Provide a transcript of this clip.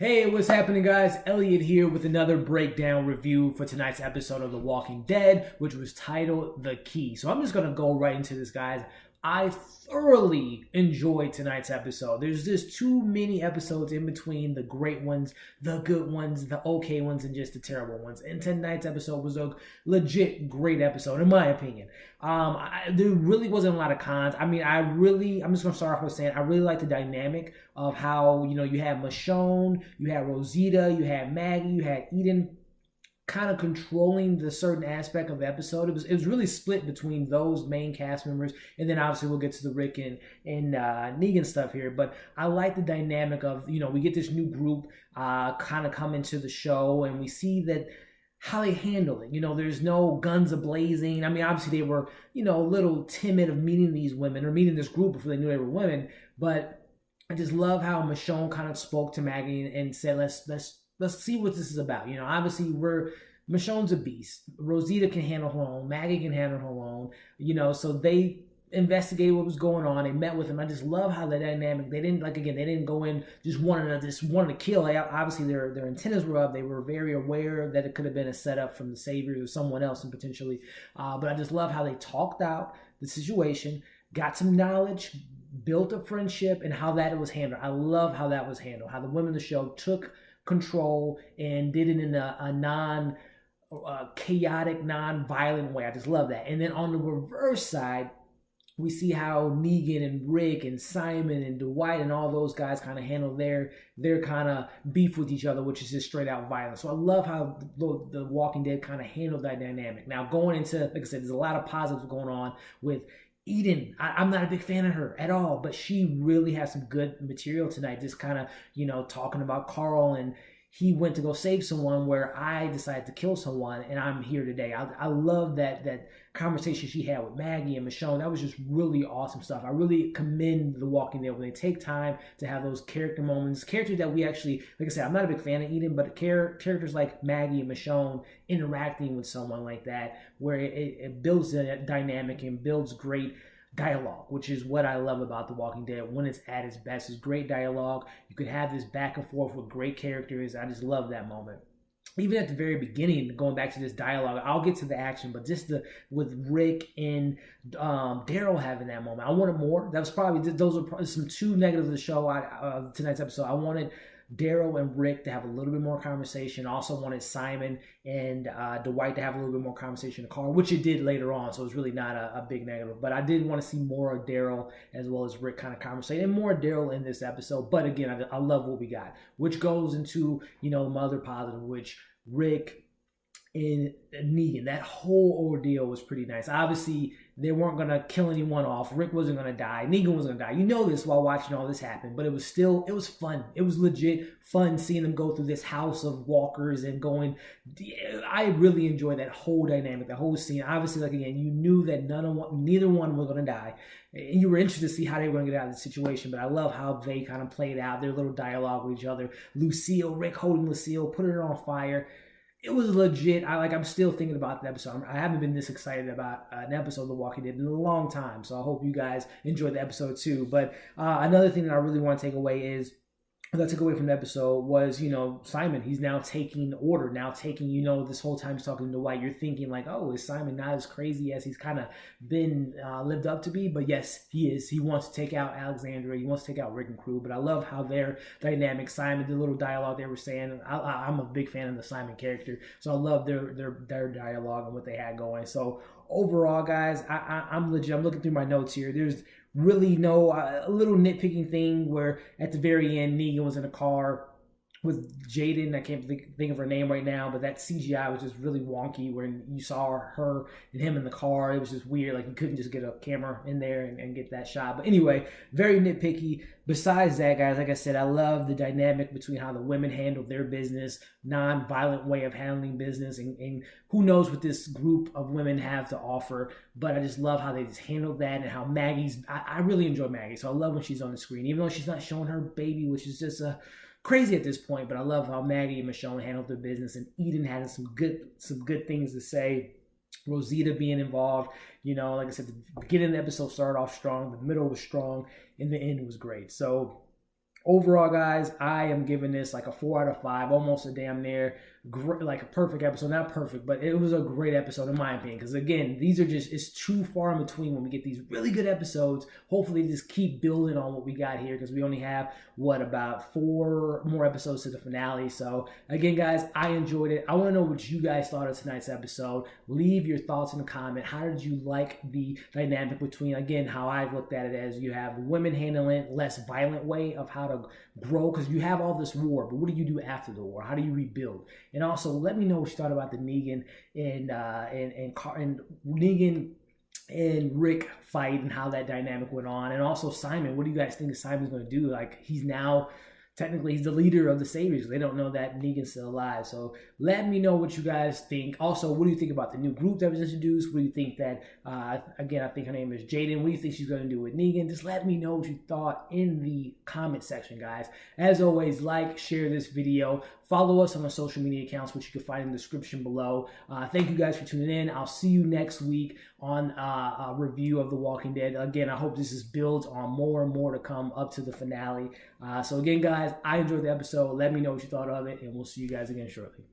Hey, what's happening, guys? Elliott here with another breakdown review for tonight's episode of The Walking Dead, which was titled The Key. So I'm just going to go right into this, guys. I thoroughly enjoyed tonight's episode. There's just too many episodes in between the great ones, the good ones, the okay ones, and just the terrible ones. And tonight's episode was a legit great episode, in my opinion. There really wasn't a lot of cons. I'm just going to start off with saying I really like the dynamic of how, you had Michonne, you had Rosita, you had Maggie, you had Eden, kind of controlling the certain aspect of the episode. It was really split between those main cast members, and then obviously we'll get to the Rick and Negan stuff here. But I like the dynamic of, we get this new group kind of come into the show, and we see that how they handle it. There's no guns a-blazing. I mean, obviously they were, a little timid of meeting these women or meeting this group before they knew they were women. But I just love how Michonne kind of spoke to Maggie and said, let's see what this is about. Obviously Michonne's a beast. Rosita can handle her own. Maggie can handle her own. So they investigated what was going on. They met with him. I just love how the dynamic. They didn't go in just wanting to kill. Obviously their antennas were up. They were very aware that it could have been a setup from the Saviors or someone else, and potentially. But I just love how they talked out the situation, got some knowledge, built a friendship, and how that was handled. I love how that was handled. How the women of the show took control and did it in a chaotic, non-violent way. I just love that. And then on the reverse side, we see how Negan and Rick and Simon and Dwight and all those guys kind of handle their kind of beef with each other, which is just straight out violence. So I love how the Walking Dead kind of handled that dynamic. Now going into, like I said, there's a lot of positives going on with Eden. I'm not a big fan of her at all, but she really has some good material tonight. Just kind of, talking about Carl, and he went to go save someone where I decided to kill someone, and I'm here today. I love that conversation she had with Maggie and Michonne. That was just really awesome stuff. I really commend The Walking Dead when they take time to have those character moments. Characters that we actually, like I said, I'm not a big fan of Eden, but characters like Maggie and Michonne interacting with someone like that, where it builds a dynamic and builds great dialogue, which is what I love about The Walking Dead when it's at its best. It's great dialogue. You could have this back and forth with great characters. I just love that moment. Even at the very beginning, going back to this dialogue, I'll get to the action, but just with Rick and Daryl having that moment, I wanted more. That was probably, those are some two negatives of the show, tonight's episode. I wanted Daryl and Rick to have a little bit more conversation. Also wanted Simon and Dwight to have a little bit more conversation in the car, which it did later on, so it's really not a big negative. But I did want to see more of Daryl as well as Rick kind of conversate, and more Daryl in this episode. But again, I love what we got, which goes into, my other positive, which Rick and Negan, that whole ordeal was pretty nice. Obviously, they weren't going to kill anyone off. Rick wasn't going to die. Negan was going to die. You know this while watching all this happen, but it was fun. It was legit fun seeing them go through this house of walkers and going. I really enjoyed that whole dynamic, the whole scene. Obviously, like again, you knew that neither one was going to die. And you were interested to see how they were going to get out of the situation, but I love how they kind of played out their little dialogue with each other. Rick holding Lucille, putting her on fire. It was legit. I'm still thinking about the episode. I haven't been this excited about an episode of The Walking Dead in a long time, so I hope you guys enjoyed the episode too. But another thing that I really want to take away that I took away from the episode was, Simon, he's now taking order, this whole time he's talking to Dwight, you're thinking like, oh, is Simon not as crazy as he's kind of been lived up to be? But yes, he is. He wants to take out Alexandria. He wants to take out Rick and crew. But I love how their dynamic, Simon, the little dialogue they were saying, I'm a big fan of the Simon character. So I love their dialogue and what they had going. So overall, guys, I'm legit. I'm looking through my notes here. There's really no a little nitpicking thing where at the very end Negan was in a car with Jaden. I can't think of her name right now, but that CGI was just really wonky when you saw her and him in the car. It was just weird. Like you couldn't just get a camera in there and get that shot. But anyway, very nitpicky. Besides that, guys, like I said, I love the dynamic between how the women handle their business, non-violent way of handling business, and who knows what this group of women have to offer. But I just love how they just handled that, and how I really enjoy Maggie. So I love when she's on the screen, even though she's not showing her baby, which is just crazy at this point. But I love how Maggie and Michonne handled their business, and Eden had some good things to say. Rosita being involved, like I said, the beginning of the episode started off strong, the middle was strong, and the end was great. So overall, guys, I am giving this like a 4 out of 5, almost a damn near like a perfect episode. Not perfect, but it was a great episode in my opinion. Because again, these are just, it's too far in between when we get these really good episodes. Hopefully, just keep building on what we got here, because we only have about 4 more episodes to the finale. So again, guys, I enjoyed it. I want to know what you guys thought of tonight's episode. Leave your thoughts in the comment. How did you like the dynamic between, again, how I looked at it as you have women handling less violent way of how to grow, because you have all this war, but what do you do after the war? How do you rebuild? And also, let me know what you thought about the Negan and Negan and Rick fight and how that dynamic went on. And also Simon, what do you guys think Simon's going to do? Like, he's now technically he's the leader of the Saviors. They don't know that Negan's still alive. So let me know what you guys think. Also, what do you think about the new group that was introduced? What do you think that, again, I think her name is Jaden. What do you think she's going to do with Negan? Just let me know what you thought in the comment section, guys. As always, like, share this video. Follow us on our social media accounts, which you can find in the description below. Thank you guys for tuning in. I'll see you next week on a review of The Walking Dead. Again, I hope this is builds on more and more to come up to the finale. So again, guys, I enjoyed the episode. Let me know what you thought of it, and we'll see you guys again shortly.